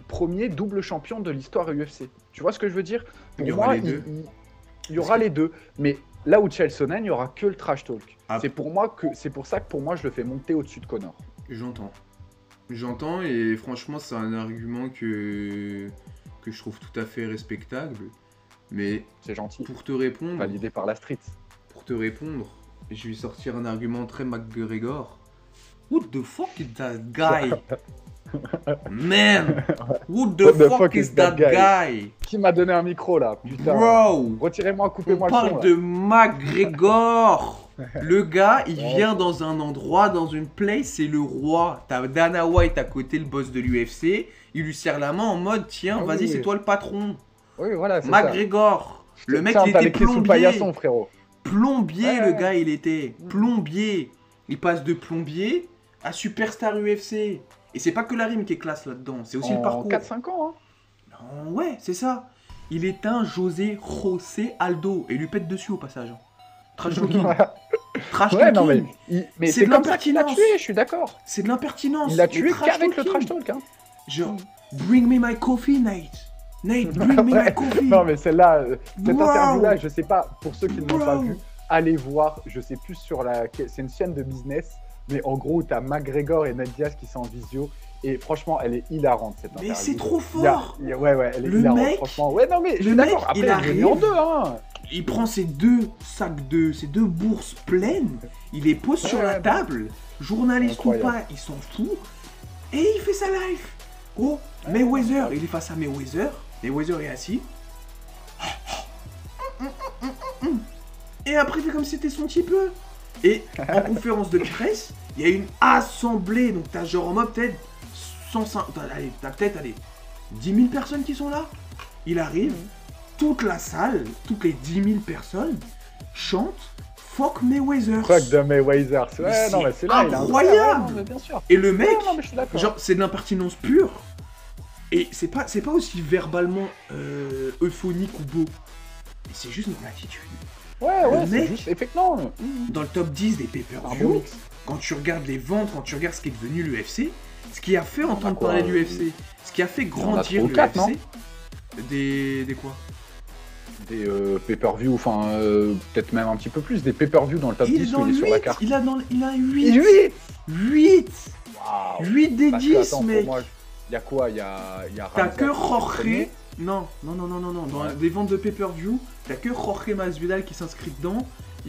premier double champion de l'histoire UFC. Tu vois ce que je veux dire? Pour moi, il y aura les deux. Mais là où Chael Sonnen, il n'y aura que le trash talk. C'est pour ça que pour moi, je le fais monter au-dessus de Conor. J'entends et franchement, c'est un argument que je trouve tout à fait respectable. Mais c'est gentil. Pour te répondre, validé par la street. Pour te répondre, je vais sortir un argument très McGregor. Who the fuck is that guy? Man, who the fuck is that guy? Qui m'a donné un micro là? Putain. Bro, retirez-moi, coupez-moi le son. On parle de McGregor. Le gars, il vient dans un endroit, dans une place, c'est le roi. T'as Dana White à côté, le boss de l'UFC. Il lui serre la main en mode, tiens, vas-y, c'est toi le patron. Oui, voilà, c'est McGregor. Le mec, il était plombier. Plombier, le gars, il était. Plombier. Il passe de plombier à superstar UFC. Et c'est pas que la rime qui est classe là-dedans, c'est aussi le parcours. 4-5 ans, hein. Non, ouais, c'est ça. Il est un José Aldo. Et il lui pète dessus au passage. Trash talking. Trash talking. Mais c'est comme ça qu'il l'a tué, je suis d'accord. C'est de l'impertinence. Il l'a tué qu'avec le trash talk. Hein. Genre, bring me my coffee, Nate. Nate, bring me my coffee. Non, mais celle-là, cette interview-là, je sais pas, pour ceux qui ne l'ont pas vu, allez voir, je sais plus c'est une chaîne de business. Mais en gros, t'as McGregor et Nate Diaz qui sont en visio. Et franchement, elle est hilarante cette interview. Mais c'est trop fort. Ouais, elle est hilarante, franchement. Ouais, non, mais je suis d'accord. Après, il arrive en deux, hein. Il prend ses deux bourses pleines. Il les pose sur la table. Journaliste ou pas, il s'en fout. Et il fait sa life. Oh, Mayweather, il est face à Mayweather. Mayweather est assis. Et après, il fait comme si c'était son petit peu. Et en conférence de presse, il y a une assemblée. Donc t'as genre en mode peut-être 105. T'as peut-être 10 000 personnes qui sont là. Il arrive, toute la salle, toutes les 10 000 personnes chantent Fuck Mayweather. Fuck de Mayweather. Ouais, non, mais c'est là, incroyable. Non, bien sûr. Et le mec, genre, c'est de l'impertinence pure. Et c'est pas aussi verbalement euphonique ou beau. C'est juste dans l'attitude. Ouais, c'est juste, effectivement. Dans le top 10 des pay-per-view, quand tu regardes les ventes, quand tu regardes ce qui est devenu l'UFC, ce qui a fait entendre parler de l'UFC, ce qui a fait grandir l'UFC, des quoi? Des pay-per-view, enfin, peut-être même un petit peu plus, des pay-per-view dans le top 10 où il est sur la carte. Il a 8 8 des 10, mec. Il y a quoi? Il y a t'as que Jorge. Non. Dans des ventes de pay-per-view, t'as que Jorge Masvidal qui s'inscrit dedans.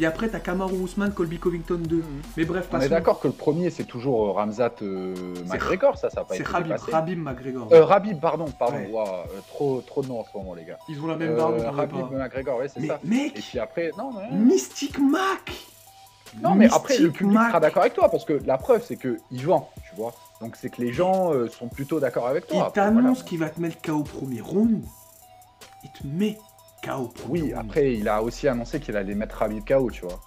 Et après, t'as Kamaru Usman, Colby Covington 2. Mais bref, on est d'accord que le premier, c'est toujours Ramzat McGregor, ça a pas été dépassé. C'est Khabib McGregor. Khabib, pardon. Ouais. Wow, trop de noms en ce moment, les gars. Ils ont la même barbe. Khabib McGregor, ouais, c'est ça. Mec, et puis après, non. Mystic Mac. Non, mais après, le Mystic public Mac. sera d'accord avec toi, parce que la preuve, c'est qu'il vend, tu vois. Donc, c'est que les gens sont plutôt d'accord avec toi. Il Après, t'annonce voilà. qu'il va te mettre KO premier round. Il te met KO premier Oui, round. après, il a aussi annoncé qu'il allait mettre Khabib KO, tu vois.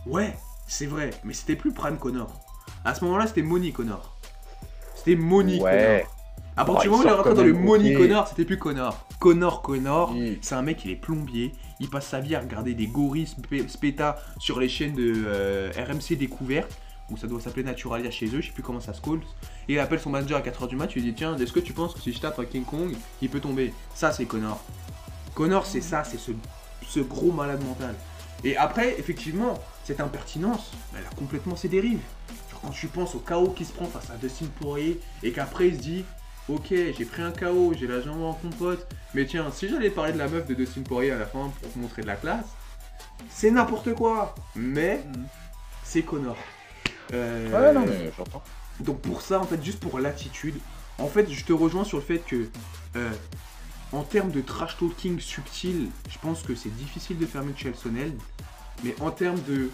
Ouais, c'est vrai, mais c'était plus Prime Connor. À ce moment-là, c'était Money Connor. C'était Money Ouais. Connor. À partir Bon, du moment où il il est sort rentré quand dans le même, Money ok. Connor, c'était plus Connor. Connor, Oui. c'est un mec, il est plombier. Il passe sa vie à regarder des gorilles spéta sur les chaînes de RMC Découverte, où ça doit s'appeler Naturalia chez eux, je sais plus comment ça se call. Et il appelle son manager à 4h du mat, il lui dit tiens, est-ce que tu penses que si je tape un King Kong, il peut tomber? Ça, c'est Connor. Connor, c'est ça, c'est ce gros malade mental. Et après, effectivement, cette impertinence, elle a complètement ses dérives. Genre, quand tu penses au KO qui se prend face à Dustin Poirier, et qu'après il se dit ok, j'ai pris un KO, j'ai la jambe en compote, mais tiens, si j'allais parler de la meuf de Dustin Poirier à la fin pour te montrer de la classe, c'est n'importe quoi. Mais c'est Connor. Ouais, non, mais j'entends. Donc pour ça, en fait, juste pour l'attitude, en fait, je te rejoins sur le fait que, en termes de trash talking subtil, je pense que c'est difficile de faire mieux que Chael Sonnen, mais en termes de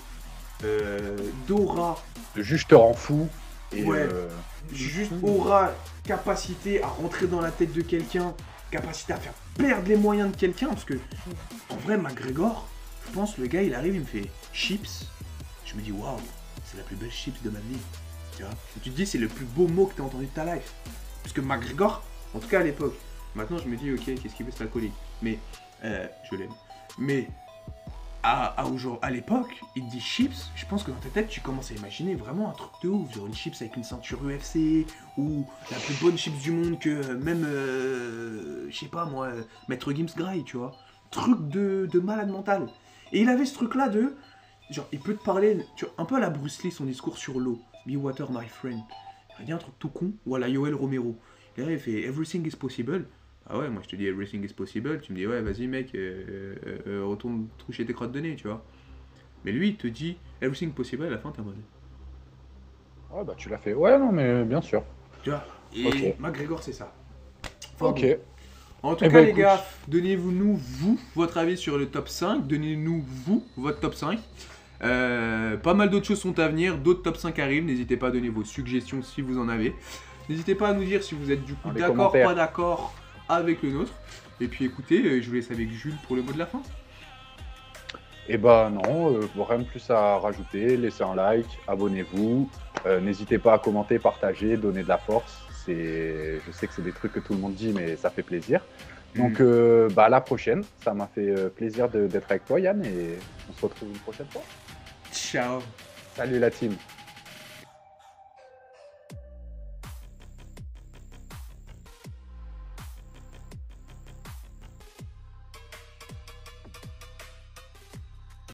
d'aura, Juste te rend fou. Et, Ouais. juste aura, capacité à rentrer dans la tête de quelqu'un, capacité à faire perdre les moyens de quelqu'un, parce que, en vrai, McGregor, je pense, le gars, il arrive, il me fait chips, je me dis, waouh, c'est la plus belle chips de ma vie, tu vois. Et tu te dis, c'est le plus beau mot que tu as entendu de ta life. Parce que McGregor, en tout cas à l'époque, maintenant je me dis, ok, qu'est-ce qu'il veut, c'est alcoolique, mais, je l'aime. Mais, à l'époque, il te dit chips, je pense que dans ta tête, tu commences à imaginer vraiment un truc de ouf, genre une chips avec une ceinture UFC, ou la plus bonne chips du monde que même, je sais pas moi, Maître Gims Gray, tu vois. Truc de malade mental. Et il avait ce truc-là de, genre, il peut te parler, tu vois, un peu à la Bruce Lee, son discours sur l'eau, Be water my friend. Il a dit un truc tout con, ou à la Yoel Romero. Et là, il fait Everything is possible. Ah ouais, moi je te dis everything is possible, tu me dis ouais vas-y mec, retourne toucher tes crottes de nez, tu vois. Mais lui il te dit everything possible, à la fin t'es en mode, Ouais, bah tu l'as fait. Ouais, non, mais bien sûr. tu vois. Et Ok. McGregor c'est ça. Enfin, Ok. bon. En tout Eh cas ben, les écoute. gars, donnez-nous vous votre avis sur le top 5, donnez-nous vous votre top 5. Pas mal d'autres choses sont à venir, d'autres top 5 arrivent, n'hésitez pas à donner vos suggestions si vous en avez. N'hésitez pas à nous dire si vous êtes du coup Dans les d'accord, commentaires. pas d'accord avec le nôtre. Et puis écoutez, je vous laisse avec Jules pour le mot de la fin. Eh ben non, rien de plus à rajouter. Laissez un like, abonnez-vous. N'hésitez pas à commenter, partager, donner de la force. Je sais que c'est des trucs que tout le monde dit, mais ça fait plaisir. Donc à la prochaine. Ça m'a fait plaisir d'être avec toi, Yann, et on se retrouve une prochaine fois. Ciao. Salut la team.